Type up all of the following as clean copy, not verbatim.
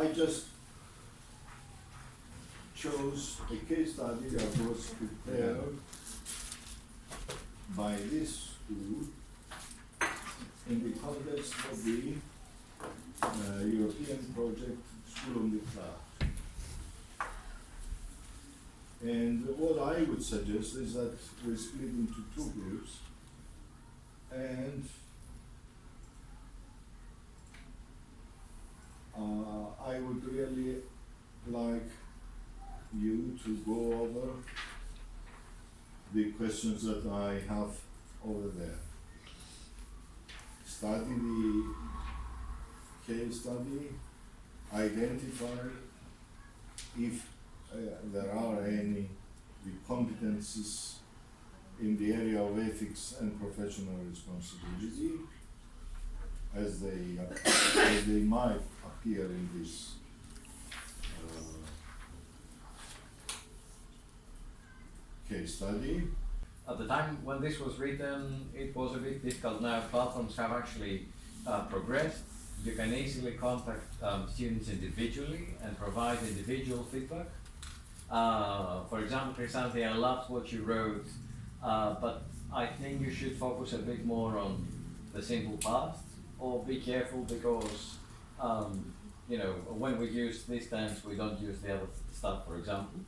I just chose a case study that was prepared by this school in the context of the European project School on the Cloud. And what I would suggest is that we split into two groups, and I would really like you to go over the questions that I have over there. Study the case study, identify if there are any competencies in the area of ethics and professional responsibility as they might appear in this case study. At the time when this was written, it was a bit difficult. Now platforms have actually progressed. You can easily contact students individually and provide individual feedback. For example, Chrysanthi, I loved what you wrote, but I think you should focus a bit more on the simple past, or be careful because when we use these terms, we don't use the other stuff, for example.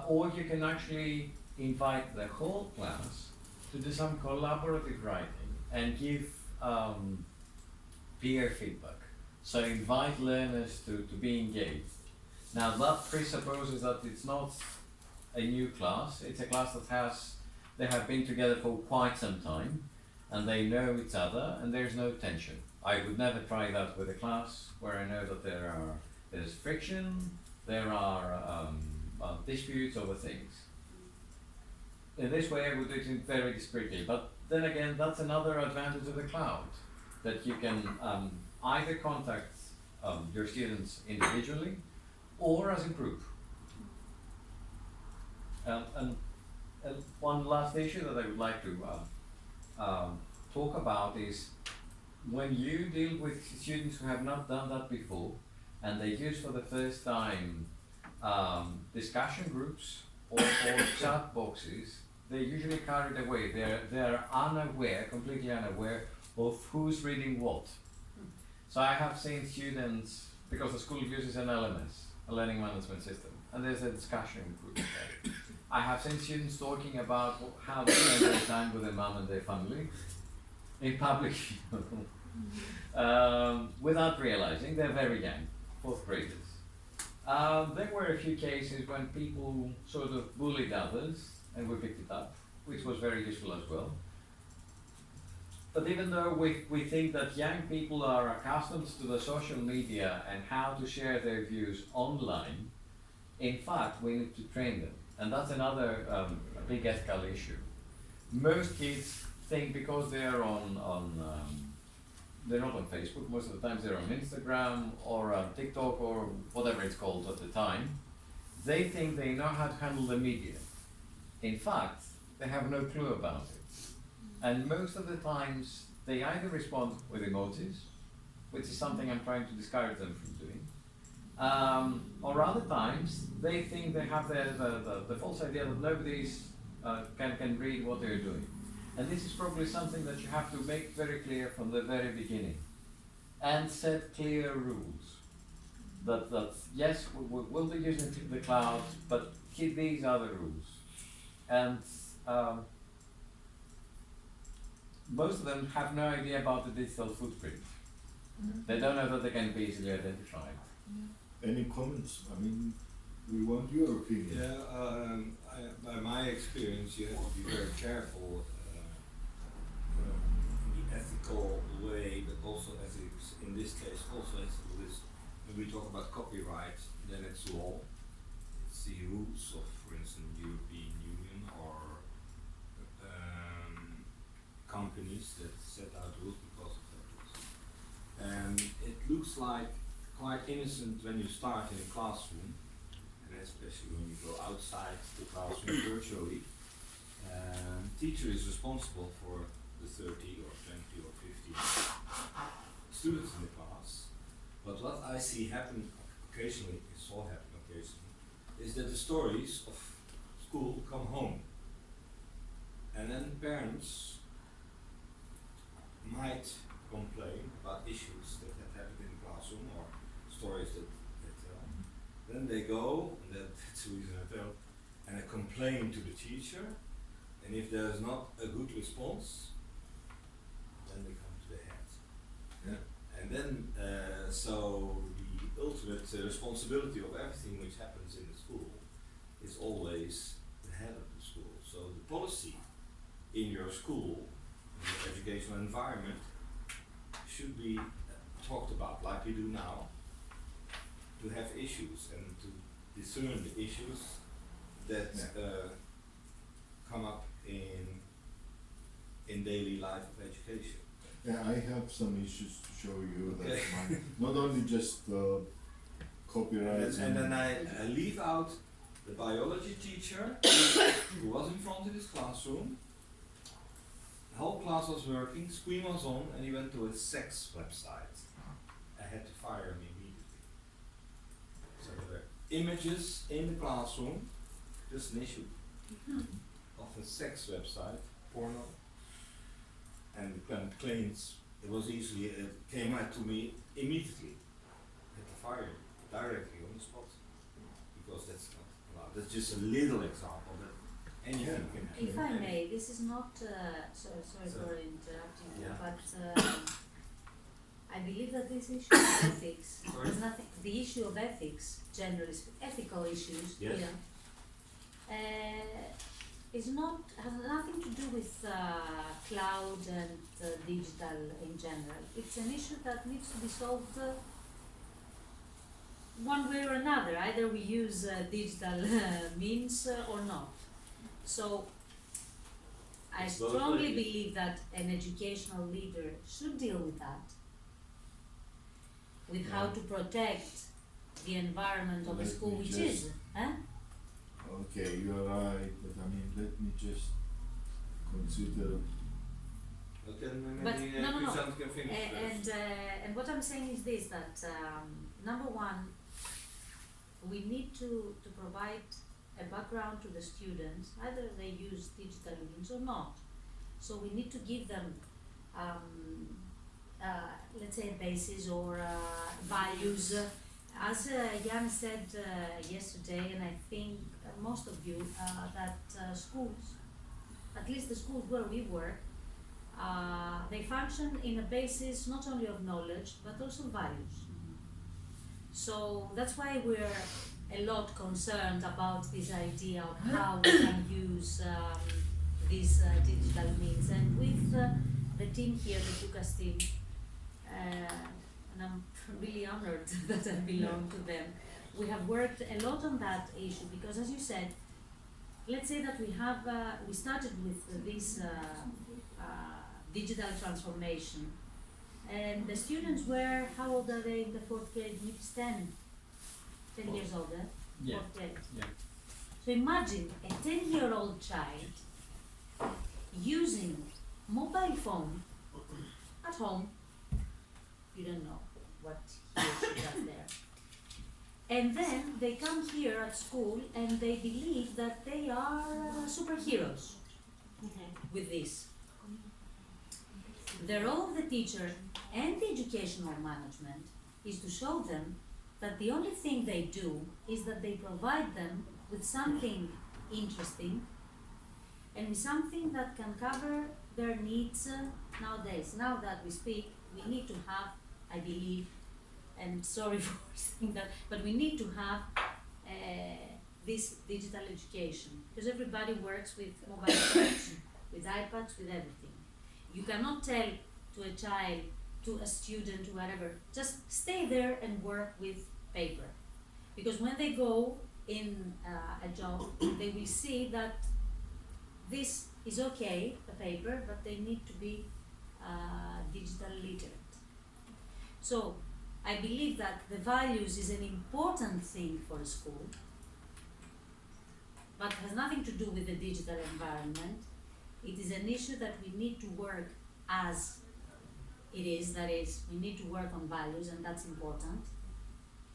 Or you can actually invite the whole class to do some collaborative writing and give peer feedback. So invite learners to be engaged. Now that presupposes that it's not a new class, it's a class they have been together for quite some time and they know each other and there's no tension. I would never try that with a class where I know that there's friction, there are disputes over things. In this way I would do it very discreetly, but then again that's another advantage of the cloud, that you can either contact your students individually or as a group. And one last issue that I would like to talk about is when you deal with students who have not done that before and they use for the first time discussion groups or chat boxes, they're usually carried away. They're unaware, completely unaware of who's reading what. So I have seen students, because the school uses an LMS, a learning management system, and there's a discussion group there. I have seen students talking about how they spend their time with their mom and their family in public, without realizing they're very young, fourth graders. There were a few cases when people sort of bullied others, and we picked it up, which was very useful as well. But even though we think that young people are accustomed to the social media and how to share their views online, in fact, we need to train them. And that's another big ethical issue. Most kids think because they're they're not on Facebook, most of the times they're on Instagram or on TikTok or whatever it's called at the time, they think they know how to handle the media. In fact, they have no clue about it. And most of the times, they either respond with emojis, which is something I'm trying to discourage them from doing, or other times, they think they have the false idea that nobody can read what they're doing. And this is probably something that you have to make very clear from the very beginning and set clear rules. That yes, we'll be using the cloud, but these are the rules. And most of them have no idea about the digital footprint. They don't know that they can be easily identified. Any comments? I mean, we want your opinion. Yeah, by my experience, you have to be very careful in the ethical way, but also ethics, in this case, also ethical is, when we talk about copyright, then it's law. It's the rules of, for instance, European Union or companies that set out rules because of that rules. And it looks like quite innocent when you start in a classroom, and especially when you go outside the classroom virtually. Teacher is responsible for the 30 or 20 or 50 students in the class. But what I see happen occasionally, saw happen occasionally, is that the stories of school come home. And then parents might complain about issues that have happened in the classroom or stories that they tell. Then they go, and that's the reason I tell, and they complain to the teacher, and if there's not a good response, then they come to the head. Yeah. And then, so the ultimate responsibility of everything which happens in the school is always the head of the school. So the policy in your school, in your educational environment, should be talked about like we do now, to have issues and to discern the issues that come up in daily life of education. Yeah, I have some issues to show you that not only just copyright. And then I leave out the biology teacher who was in front of his classroom. The whole class was working, screen was on, and he went to a sex website. I had to fire him immediately. So there were images in the classroom, just an issue, of a sex website, porno. And the claims, it was easily, it came out to me immediately. I had to fire him directly on the spot. Because that's not allowed. That's just a little example that anything can happen. If I may, this is not, sorry for interrupting you, Yeah. but I believe that this issue of ethics, Sorry? is nothing, the issue of ethics, generally, ethical issues, Yes. is not, has nothing to do with cloud and digital in general. It's an issue that needs to be solved one way or another. Either we use digital means or not. So I It's both strongly ways. believe that an educational leader should deal with that, with how to protect the environment of a Let school, me which just- is, Okay, you're right, but I mean, let me just consider. But then But maybe no. Chrisant can finish first. And what I'm saying is this, that number one, we need to provide a background to the students, either they use digital means or not. So we need to give them, let's say, a basis or values. As Jan said yesterday, and I think most of you, that schools, at least the schools where we work, they function in a basis not only of knowledge but also values. So that's why we're a lot concerned about this idea of how we can use these digital means. And with the team here, the Doukas team, and I'm really honored that I belong to them, we have worked a lot on that issue because, as you said, let's say that we started with this digital transformation, and the students were, how old are they in the fourth grade? Maybe 10 years old, Yeah. fourth grade. Yeah. So imagine a 10-year-old child using mobile phone at home. You don't know what he or she does there. And then they come here at school and they believe that they are superheroes with this. The role of the teacher and the educational management is to show them that the only thing they do is that they provide them with something interesting and with something that can cover their needs nowadays. Now that we speak, we need to have, I believe, and sorry for saying that, but we need to have this digital education because everybody works with mobile phones, with iPads, with everything. You cannot tell to a child, to a student, whatever, just stay there and work with paper. Because when they go in a job, they will see that this is okay, the paper, but they need to be digital literate. So I believe that the values is an important thing for a school, but has nothing to do with the digital environment. It is an issue that we need to work as it is, that is, we need to work on values, and that's important.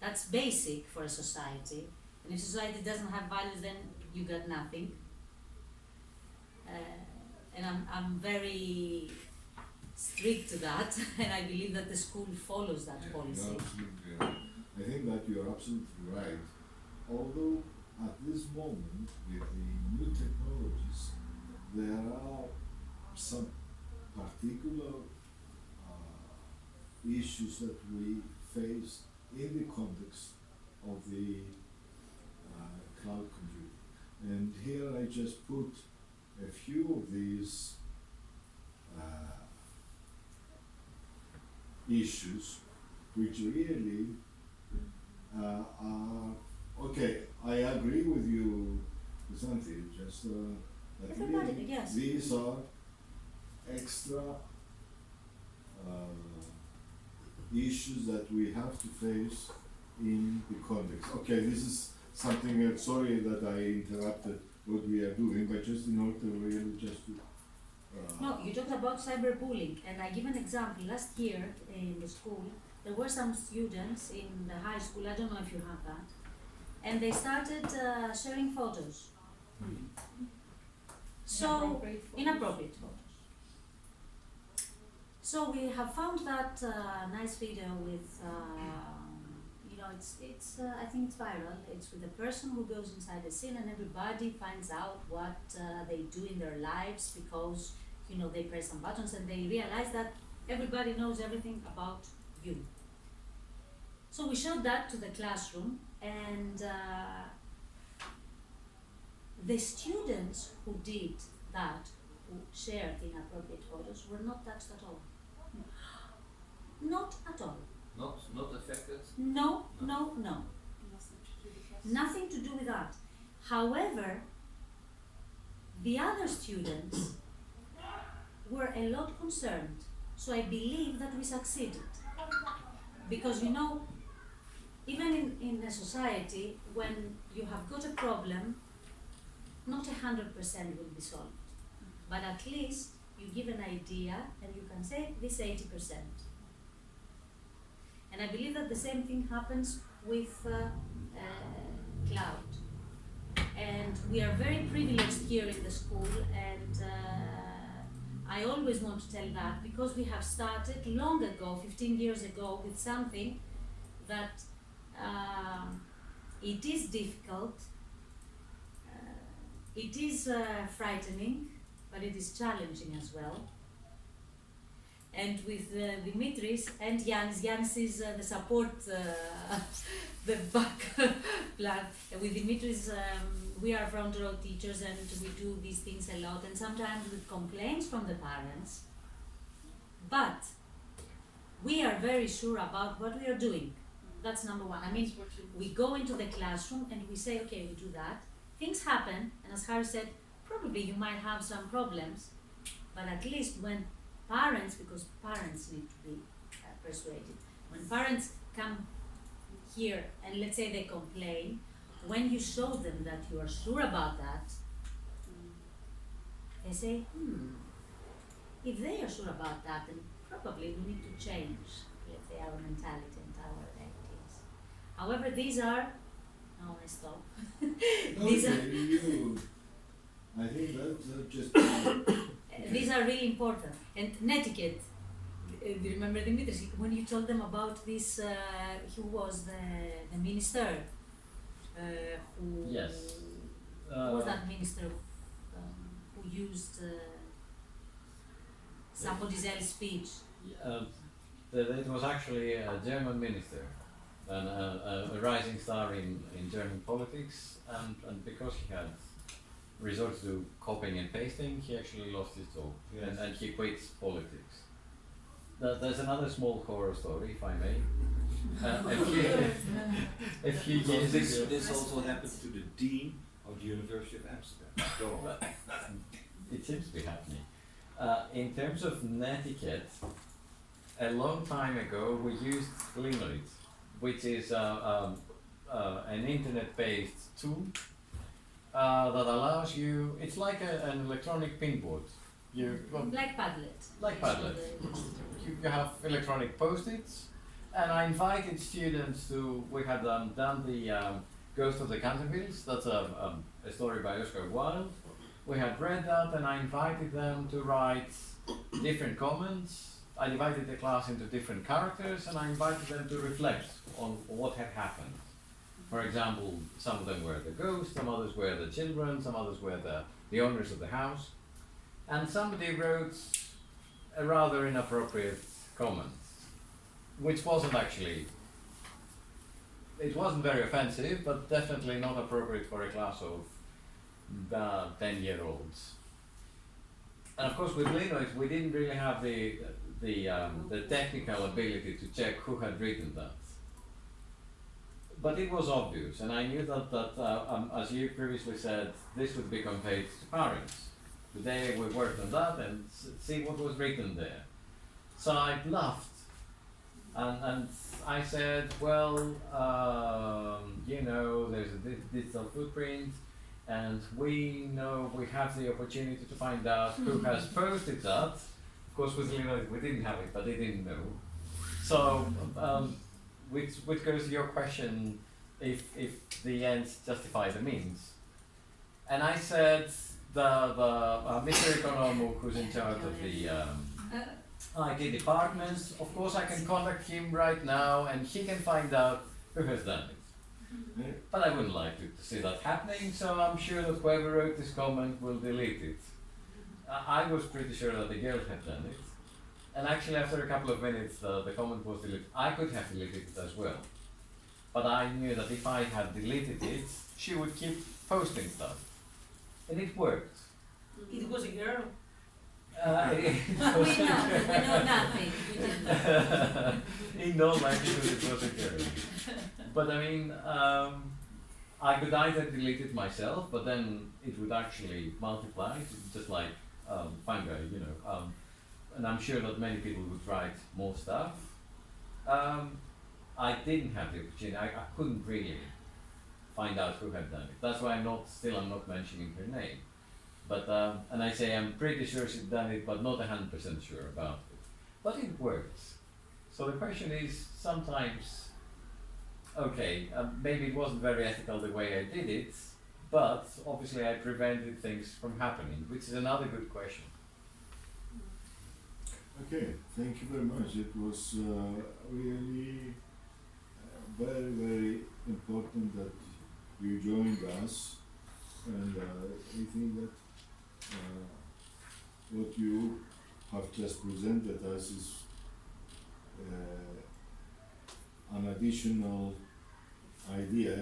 That's basic for a society. And if society doesn't have values, then you got nothing. And I'm very strict to that, and I believe that the school follows that policy. You're absolutely right. I think that you're absolutely right. Although at this moment, with the new technologies, there are some particular issues that we face in the context of the cloud computing. And here I just put a few of these issues which really are okay. I agree with you, Santi, just that Everybody, really yes. these are extra issues that we have to face in the context. Okay, this is something else. Sorry that I interrupted what we are doing, but just in order to really just to No, you talked about cyberbullying, and I give an example. Last year in the school, there were some students in the high school, I don't know if you have that, and they started sharing photos. So, inappropriate photos. So we have found that nice video with, it's I think it's viral. It's with a person who goes inside the scene and everybody finds out what they do in their lives because, they press some buttons and they realize that everybody knows everything about you. So we showed that to the classroom, and the students who did that, who shared inappropriate photos, were not touched at all. Not at all. Not affected? No. Nothing to do with that. However, the other students were a lot concerned. So I believe that we succeeded. Because even in a society, when you have got a problem, not 100% will be solved. But at least you give an idea and you can say this 80%. And I believe that the same thing happens with cloud. And we are very privileged here in the school, and I always want to tell that because we have started long ago, 15 years ago, with something that it is difficult, it is frightening, but it is challenging as well. And with Dimitris and Yannis is the support, the back plan. With Dimitris, we are front row teachers and we do these things a lot, and sometimes with complaints from the parents. But we are very sure about what we are doing. That's number one. I mean, we go into the classroom and we say, okay, we do that. Things happen, and as Harry said, probably you might have some problems, but at least when parents, because parents need to be persuaded, when parents come here and let's say they complain, when you show them that you are sure about that, they say, if they are sure about that, then probably we need to change, let's say, our mentality and our activities. However, these are, no, I stop. These are, I think that's just these are really important. And netiquette, do you remember Dimitris, when you told them about this, who was the minister? Yes. Who was that minister who used somebody else's speech? It was actually a German minister, and a rising star in German politics, and because he had resorted to copying and pasting, he actually lost his job, Yes. and he quit politics. There's another small horror story, if I may. A few years ago. This also happened to the dean of the University of Amsterdam. Go on. It seems to be happening. In terms of netiquette, a long time ago we used Limerick, which is an internet-based tool that allows you. It's like an electronic pinboard. Like Padlet. Like Padlet. You have electronic post-its, and I invited students to, we had done the Ghost of the Cantervilles, that's a story by Oscar Wilde. We had read that and I invited them to write different comments. I divided the class into different characters and I invited them to reflect on what had happened. For example, some of them were the ghost, some others were the children, some others were the owners of the house. And somebody wrote a rather inappropriate comment, which wasn't actually, it wasn't very offensive, but definitely not appropriate for a class of 10-year-olds. And of course with Linux we didn't really have the technical ability to check who had written that. But it was obvious, and I knew that as you previously said, this would be conveyed to parents. Today we worked on that and see what was written there. So I laughed, and I said, well, you know, there's a digital footprint, and we know we have the opportunity to find out who has posted that. Of course, with Linux we didn't have it, but they didn't know. So, which goes to your question, if the ends justify the means. And I said, Mr. Economou, who's in charge of the IT department, of course I can contact him right now and he can find out who has done it. But I wouldn't like to see that happening, so I'm sure that whoever wrote this comment will delete it. I was pretty sure that the girl had done it. And actually after a couple of minutes the comment was deleted. I could have deleted it as well. But I knew that if I had deleted it, she would keep posting stuff. And it worked. It was a girl. It We was a know girl. nothing. We didn't know. In no likelihood it was a girl. But I mean, I could either delete it myself, but then it would actually multiply, just like fungi, you know. And I'm sure that many people would write more stuff. I didn't have the opportunity. I couldn't really find out who had done it. That's why I'm not mentioning her name. But and I say I'm pretty sure she'd done it, but not 100% sure about it. But it works. So the question is sometimes, okay, maybe it wasn't very ethical the way I did it, but obviously I prevented things from happening, which is another good question. Okay, thank you very much. It was really very, very important that you joined us, and I think that what you have just presented us is an additional idea.